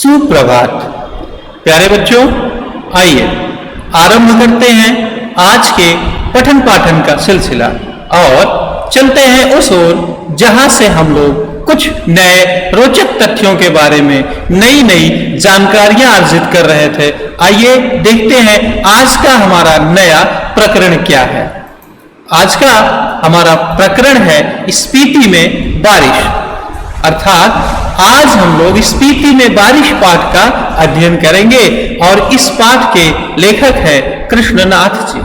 सुप्रभात प्यारे बच्चों, आइए आरंभ करते हैं आज के पठन पाठन का सिलसिला और चलते हैं उस ओर जहां से हम लोग कुछ नए रोचक तथ्यों के बारे में नई नई जानकारियां अर्जित कर रहे थे। आइए देखते हैं आज का हमारा नया प्रकरण क्या है। आज का हमारा प्रकरण है स्पीति में बारिश, अर्थात आज हम लोग स्पीति में बारिश पाठ का अध्ययन करेंगे और इस पाठ के लेखक है कृष्णनाथ जी।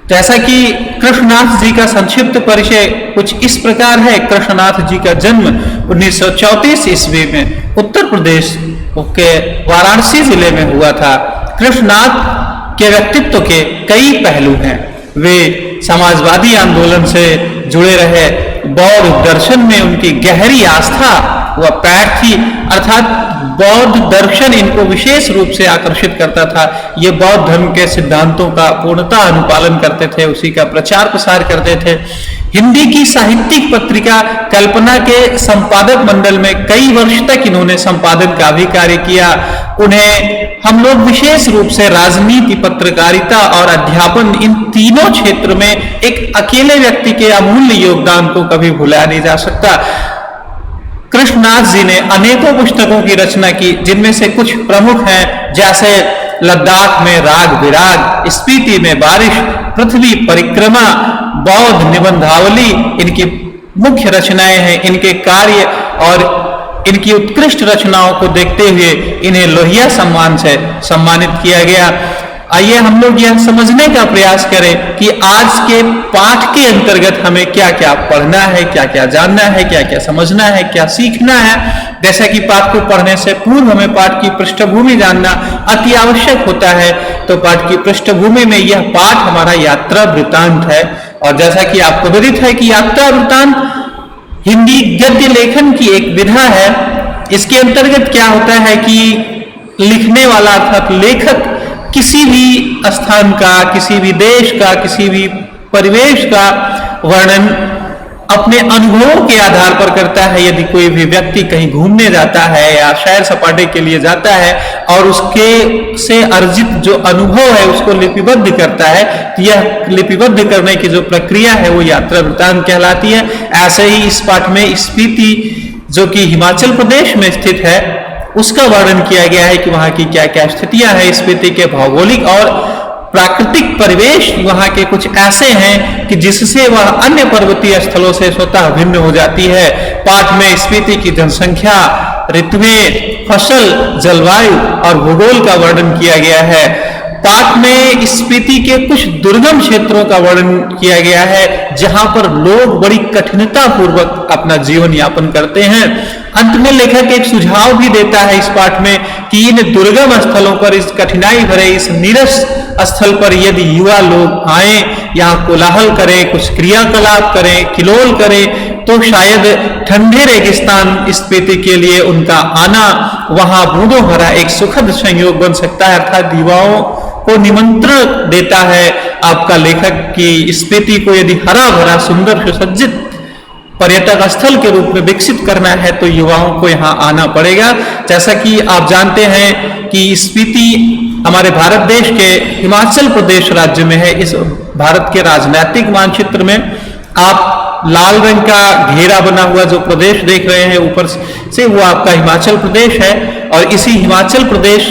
जैसा कि कृष्णनाथ जी का संक्षिप्त परिचय कुछ इस प्रकार है। कृष्णनाथ जी का जन्म 1934 ईस्वी में उत्तर प्रदेश के वाराणसी जिले में हुआ था। कृष्णनाथ के व्यक्तित्व के कई पहलू हैं। वे समाजवादी आंदोलन से जुड़े रहे, बौद्ध दर्शन में उनकी गहरी आस्था व पैठ थी, अर्थात बौद्ध दर्शन इनको विशेष रूप से आकर्षित करता था। ये बौद्ध धर्म के सिद्धांतों का पूर्णतः अनुपालन करते थे, उसी का प्रचार प्रसार करते थे। हिंदी की साहित्यिक पत्रिका कल्पना के संपादक मंडल में कई वर्ष तक इन्होंने संपादन का भी कार्य किया। उन्हें हम लोग विशेष रूप से राजनीति, पत्रकारिता और अध्यापन, इन तीनों क्षेत्र में एक अकेले व्यक्ति के अमूल्य योगदान को कभी भुलाया नहीं जा सकता। कृष्णनाथ जी ने अनेकों पुस्तकों की रचना की, जिनमें से कुछ प्रमुख हैं, जैसे लद्दाख में राग विराग, स्पीति में बारिश, पृथ्वी परिक्रमा, बौद्ध निबंधावली इनकी मुख्य रचनाएं हैं। इनके कार्य और इनकी उत्कृष्ट रचनाओं को देखते हुए इन्हें लोहिया सम्मान से सम्मानित किया गया। आइए हम लोग यह समझने का प्रयास करें कि आज के पाठ के अंतर्गत हमें क्या क्या पढ़ना है, क्या क्या जानना है, क्या क्या समझना है, क्या सीखना है। जैसा कि पाठ को पढ़ने से पूर्व हमें पाठ की पृष्ठभूमि जानना अति आवश्यक होता है। तो पाठ की पृष्ठभूमि में यह पाठ हमारा यात्रा वृतांत है, और जैसा कि आपको विदित है कि यात्रा वृतांत हिंदी गद्य लेखन की एक विधा है। इसके अंतर्गत क्या होता है कि लिखने वाला अर्थात लेखक किसी भी स्थान का, किसी भी देश का, किसी भी परिवेश का वर्णन अपने अनुभवों के आधार पर करता है। यदि कोई भी व्यक्ति कहीं घूमने जाता है या सैर सपाटे के लिए जाता है और उसके से अर्जित जो अनुभव है उसको लिपिबद्ध करता है, तो यह लिपिबद्ध करने की जो प्रक्रिया है वो यात्रा वृतांत कहलाती है। ऐसे ही इस पाठ में स्पीति, जो कि हिमाचल प्रदेश में स्थित है, उसका वर्णन किया गया है कि वहां की क्या क्या स्थितियां हैं। स्पीति के भौगोलिक और प्राकृतिक परिवेश वहां के कुछ ऐसे हैं कि जिससे वह अन्य पर्वतीय स्थलों से स्वतः भिन्न हो जाती है। पाठ में स्पीति की जनसंख्या, ऋतुएं, फसल, जलवायु और भूगोल का वर्णन किया गया है। पाठ में स्पीति के कुछ दुर्गम क्षेत्रों का वर्णन किया गया है, जहां पर लोग बड़ी कठिनता पूर्वक अपना जीवन यापन करते हैं। अंत में लेखक एक सुझाव भी देता है इस पाठ में कि इन दुर्गम स्थलों पर, इस कठिनाई भरे इस नीरस स्थल पर यदि युवा लोग आए, यहाँ कोलाहल करें, कुछ क्रियाकलाप करें, किलोल करें, तो शायद ठंडे रेगिस्तान स्पीति के लिए उनका आना वहां बूंदों भरा एक सुखद संयोग बन सकता है। अर्थात युवाओं को निमंत्रण देता है आपका लेखक कि स्पीति को यदि हरा भरा, सुंदर, सुसज्जित पर्यटक स्थल के रूप में विकसित करना है तो युवाओं को यहाँ आना पड़ेगा। जैसा कि आप जानते हैं कि स्पीति हमारे भारत देश के हिमाचल प्रदेश राज्य में है। इस भारत के राजनीतिक मानचित्र में आप लाल रंग का घेरा बना हुआ जो प्रदेश देख रहे हैं ऊपर से, वो आपका हिमाचल प्रदेश है। और इसी हिमाचल प्रदेश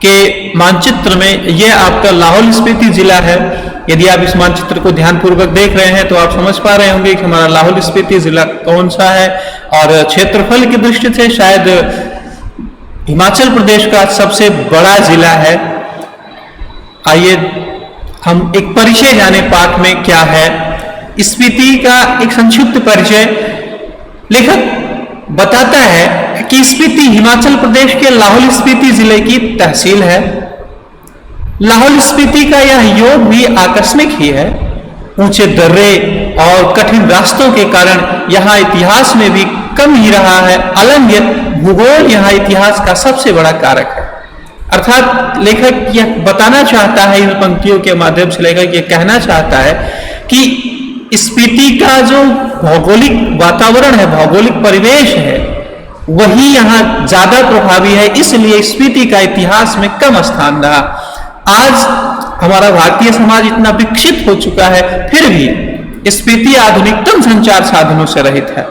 के मानचित्र में यह आपका लाहौल स्पीति जिला है। यदि आप इस मानचित्र को ध्यानपूर्वक देख रहे हैं तो आप समझ पा रहे होंगे कि हमारा लाहौल स्पीति जिला कौन सा है, और क्षेत्रफल की दृष्टि से शायद हिमाचल प्रदेश का सबसे बड़ा जिला है। आइए हम एक परिचय जाने पाठ में क्या है। स्पीति का एक संक्षिप्त परिचय लेखक बताता है कि स्पीति हिमाचल प्रदेश के लाहौल स्पीति जिले की तहसील है। लाहौल स्पीति का यह योग भी आकस्मिक ही है। ऊंचे दर्रे और कठिन रास्तों के कारण यहाँ इतिहास में भी कम ही रहा है। अलंघ्य भूगोल यहाँ इतिहास का सबसे बड़ा कारक है। अर्थात लेखक यह बताना चाहता है, इन पंक्तियों के माध्यम से लेखक यह कहना चाहता है कि स्पीति का जो भौगोलिक वातावरण है, भौगोलिक परिवेश है, वही यहाँ ज्यादा प्रभावी है, इसलिए स्पीति का इतिहास में कम स्थान रहा। आज हमारा भारतीय समाज इतना विकसित हो चुका है, फिर भी स्पीति आधुनिकतम संचार साधनों से रहित है।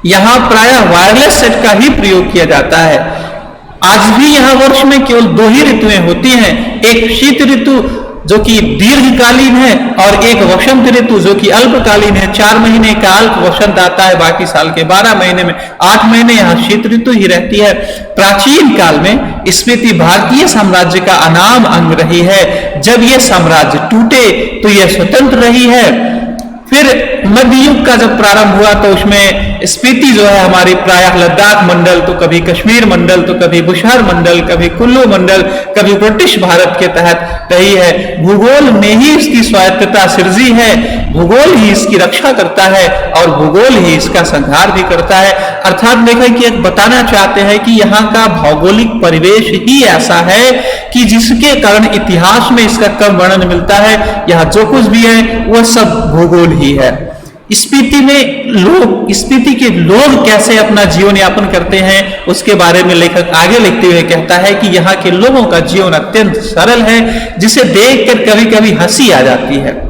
यहाँ प्रायः वायरलेस सेट का ही प्रयोग किया जाता है। आज भी यहाँ वर्ष में केवल 2 ही ऋतुएं होती हैं, एक शीत ऋतु जो कि दीर्घकालीन है और एक वसंत ऋतु जो कि अल्पकालीन है। 4 महीने का अल्प वसंत आता है, बाकी साल के 12 महीने में 8 महीने यहाँ शीत ऋतु ही रहती है। प्राचीन काल में स्पीति भारतीय साम्राज्य का अनाम अंग रही है। जब यह साम्राज्य टूटे तो यह स्वतंत्र रही है। फिर मध्य युग का जब प्रारंभ हुआ तो उसमें स्पीति जो है हमारी प्रायः लद्दाख मंडल, तो कभी कश्मीर मंडल, तो कभी बुशहर मंडल, कभी कुल्लू मंडल, कभी ब्रिटिश भारत के तहत रही है। भूगोल ने ही इसकी स्वायत्तता सिरजी है, भूगोल ही इसकी रक्षा करता है और भूगोल ही इसका संहार भी करता है। अर्थात लेखक कि बताना चाहते हैं कि यहाँ का भौगोलिक परिवेश ही ऐसा है कि जिसके कारण इतिहास में इसका कम वर्णन मिलता है। यहाँ जो कुछ भी है वह सब भूगोल ही है। स्पीति में लोग, स्पीति के लोग कैसे अपना जीवन यापन करते हैं उसके बारे में लेखक आगे लिखते हुए कहता है कि यहाँ के लोगों का जीवन अत्यंत सरल है, जिसे देखकर कभी कभी हंसी आ जाती है।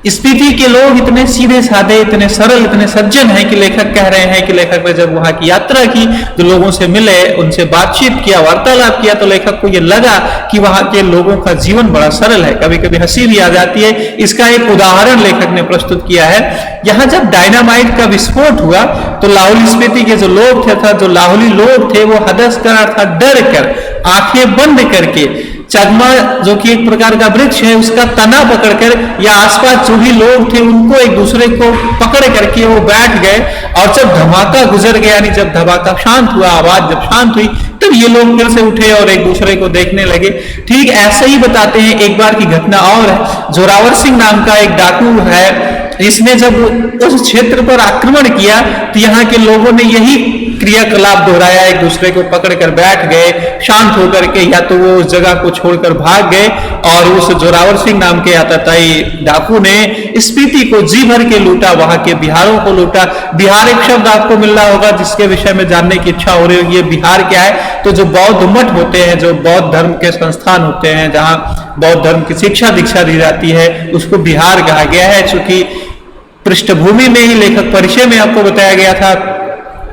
स्पीति के लोग इतने सीधे साधे, इतने सरल, इतने सज्जन हैं कि लेखक कह रहे हैं कि लेखक ने जब वहां की यात्रा की, जो लोगों से मिले, उनसे बातचीत किया, वार्तालाप किया, तो लेखक को यह लगा कि वहां के लोगों का जीवन बड़ा सरल है। कभी कभी हंसी भी आ जाती है। इसका एक उदाहरण लेखक ने प्रस्तुत किया है। यहाँ जब डायनामाइट का विस्फोट हुआ तो लाहौल स्पीति के जो लोग थे, जो लाहौली लोग थे, वो हदस कर अर्थात डर कर, आंखें बंद करके चगमा जो कि एक प्रकार का वृक्ष है उसका तना पकड़कर, या आसपास जो भी लोग थे उनको एक दूसरे को पकड़ करके वो बैठ गए। और जब धमाका गुजर गया, यानी जब धमाका शांत हुआ, आवाज जब शांत हुई, तब ये लोग फिर से उठे और एक दूसरे को देखने लगे। ठीक ऐसे ही बताते हैं एक बार की घटना और है। जोरावर सिंह नाम का एक डाकू है, इसने जब उस क्षेत्र पर आक्रमण किया तो यहाँ के लोगों ने यही क्रियाकलाप दोहराया, एक दूसरे को पकड़कर बैठ गए, शांत होकर के, या तो वो उस जगह को छोड़कर भाग गए। और उस जोरावर सिंह नाम के आतताई डाकू ने स्पीति को जी भर के लूटा, वहां के बिहारों को लूटा। बिहार एक शब्द आपको मिल रहा होगा जिसके विषय में जानने की इच्छा हो रही होगी। ये बिहार क्या है? तो जो बौद्ध मठ होते हैं, जो बौद्ध धर्म के संस्थान होते हैं, जहाँ बौद्ध धर्म की शिक्षा दीक्षा दी जाती है, उसको बिहार कहा गया है। चूंकि पृष्ठभूमि में ही लेखक परिचय में आपको बताया गया था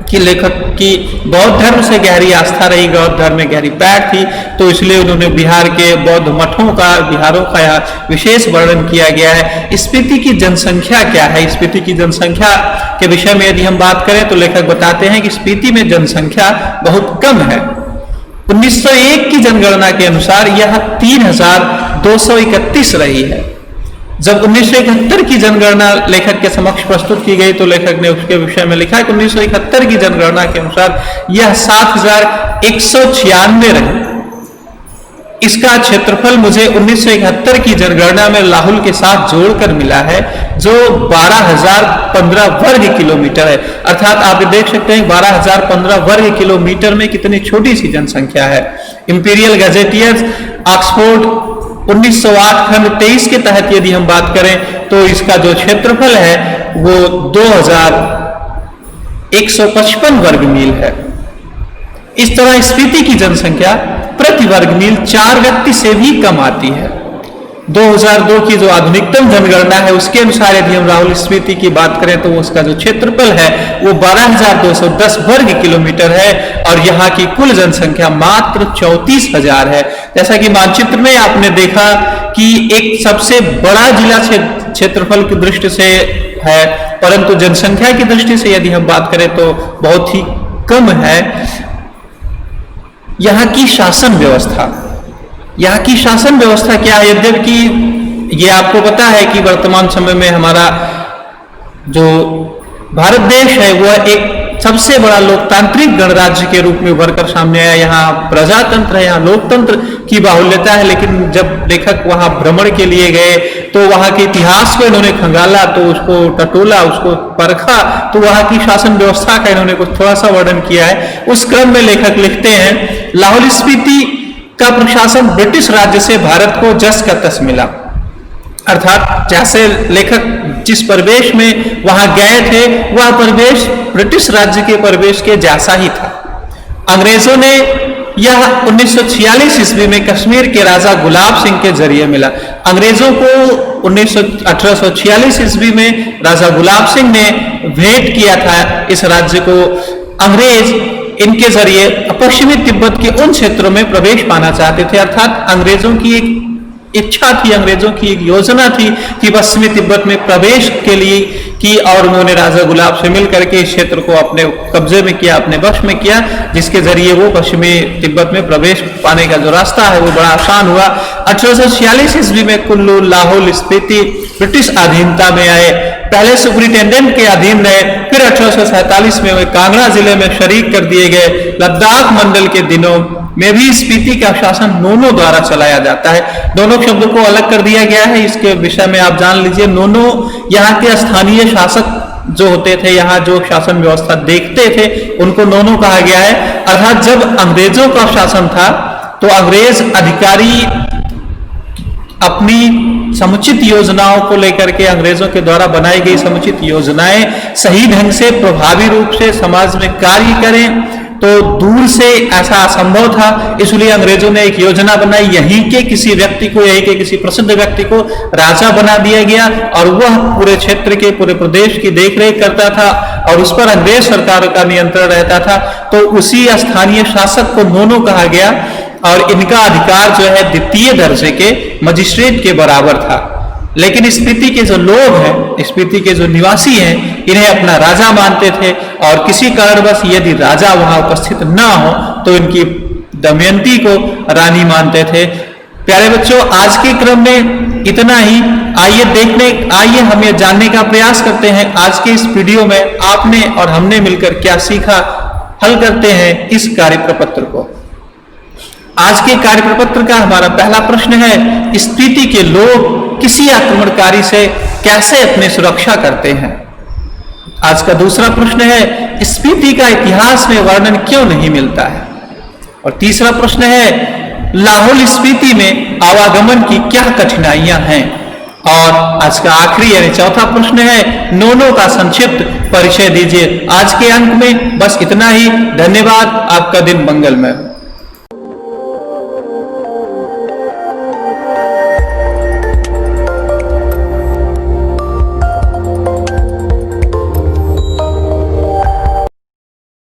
कि लेखक की बौद्ध धर्म से गहरी आस्था रही, बौद्ध धर्म में गहरी पैठ थी, तो इसलिए उन्होंने बिहार के बौद्ध मठों का, बिहारों का यहाँ विशेष वर्णन किया गया है। स्पीति की जनसंख्या क्या है? स्पीति की जनसंख्या के विषय में यदि हम बात करें तो लेखक बताते हैं कि स्पीति में जनसंख्या बहुत कम है। 1901 की जनगणना के अनुसार यह 3231 रही है। जब 1971 की जनगणना लेखक के समक्ष प्रस्तुत की गई तो लेखक ने उसके विषय में लिखा है कि 1971 की जनगणना के अनुसार यह 7196 रही। इसका क्षेत्रफल मुझे 1971 की जनगणना में लाहौल के साथ जोड़कर मिला है, जो 12015 वर्ग किलोमीटर है। अर्थात आप देख सकते हैं 12015 वर्ग किलोमीटर में कितनी छोटी सी जनसंख्या है। इंपीरियल गजेटियर्स ऑक्सफोर्ड 1908 खंड 23 के तहत यदि हम बात करें तो इसका जो क्षेत्रफल है वो 2155 वर्ग मील है। इस तरह स्पीति की जनसंख्या प्रति वर्ग मील 4 व्यक्ति से भी कम आती है। 2002 की जो आधुनिकतम जनगणना है उसके अनुसार यदि हम लाहौल स्पीति की बात करें तो उसका जो क्षेत्रफल है वो 12210 वर्ग किलोमीटर है और यहाँ की कुल जनसंख्या मात्र 34,000 है। जैसा कि मानचित्र में आपने देखा कि एक सबसे बड़ा जिला क्षेत्रफल की दृष्टि से है, परंतु जनसंख्या की दृष्टि से यदि हम बात करें तो बहुत ही कम है। यहाँ की शासन व्यवस्था, यहाँ की शासन व्यवस्था क्या है? यद्यपि ये आपको पता है कि वर्तमान समय में हमारा जो भारत देश है वह एक सबसे बड़ा लोकतांत्रिक गणराज्य के रूप में उभर कर सामने आया। यहाँ प्रजातंत्र है, यहाँ लोकतंत्र की बाहुल्यता है। लेकिन जब लेखक वहां भ्रमण के लिए गए तो वहां के इतिहास को इन्होंने खंगाला, तो उसको टटोला, उसको परखा, तो वहां की शासन व्यवस्था का इन्होंने कुछ थोड़ा सा वर्णन किया है। उस क्रम में लेखक लिखते हैं, लाहौल स्पीति का प्रशासन ब्रिटिश राज्य से भारत को जस का तस मिला। अर्थात जैसे लेखक जिस परिवेश में वहां गए थे वह परिवेश ब्रिटिश राज्य के प्रवेश के जैसा ही था। अंग्रेजों ने यह 1946 ईस्वी में कश्मीर के राजा गुलाब सिंह के जरिए मिला। अंग्रेजों को 1846 ईस्वी में राजा गुलाब सिंह ने भेंट किया था इस राज्य को। अंग्रेज इनके जरिए पश्चिमी तिब्बत के उन क्षेत्रों में प्रवेश पाना चाहते थे, अर्थात अंग्रेजों की एक इच्छा थी, अंग्रेजों की एक योजना थी कि पश्चिमी तिब्बत में प्रवेश के लिए की, और उन्होंने राजा गुलाब से मिलकर के इस क्षेत्र को अपने कब्जे में किया, अपने वश में किया, जिसके जरिए वो पश्चिमी तिब्बत में प्रवेश पाने का जो रास्ता है वो बड़ा आसान हुआ। 1846 ईस्वी में कुल्लू, लाहौल, स्पीति ब्रिटिश अधीनता में आए। पहले सुपरिटेंडेंट के अधीन रहे, फिर 1847 में वे कांगड़ा जिले में शरीक कर दिए गए। लद्दाख मंडल के दिनों में भी स्पीति का शासन नोनो द्वारा चलाया जाता है। दोनों शब्दों को अलग कर दिया गया है, इसके विषय में आप जान लीजिए। नोनो यहाँ के स्थानीय शासक जो होते थे, यहाँ जो शासन व्यवस्था देखते थे, उनको नोनो कहा गया है। अर्थात जब अंग्रेजों का शासन था तो अंग्रेज अधिकारी अपनी समुचित योजनाओं को लेकर के, अंग्रेजों के द्वारा बनाई गई समुचित योजनाएं सही ढंग से प्रभावी रूप से समाज में कार्य करें, तो दूर से ऐसा असंभव था। इसलिए अंग्रेजों ने एक योजना बनाई, यहीं के किसी व्यक्ति को, यहीं के किसी प्रसिद्ध व्यक्ति को राजा बना दिया गया और वह पूरे क्षेत्र के, पूरे प्रदेश की देखरेख करता था और उस पर अंग्रेज सरकार का नियंत्रण रहता था। तो उसी स्थानीय शासक को नोनो कहा गया और इनका अधिकार जो है द्वितीय दर्जे के मजिस्ट्रेट के बराबर था। लेकिन स्पीति के जो लोग हैं, स्पीति के जो निवासी हैं, इन्हें अपना राजा मानते थे और किसी कारणवश यदि राजा वहां उपस्थित ना हो तो इनकी दमयंती को रानी मानते थे। प्यारे बच्चों, आज के क्रम में इतना ही। आइए हम ये जानने का प्रयास करते हैं आज के इस वीडियो में आपने और हमने मिलकर क्या सीखा। हल करते हैं इस कार्य प्रपत्र को। आज के कार्य प्रपत्र का हमारा पहला प्रश्न है, स्पीति के लोग किसी आक्रमणकारी से कैसे अपनी सुरक्षा करते हैं। आज का दूसरा प्रश्न है, स्पीति का इतिहास में वर्णन क्यों नहीं मिलता है। और तीसरा प्रश्न है, लाहौल स्पीति में आवागमन की क्या कठिनाइयां हैं। और आज का आखिरी यानी चौथा प्रश्न है, नोनो का संक्षिप्त परिचय दीजिए। आज के अंक में बस इतना ही। धन्यवाद। आपका दिन मंगलमय।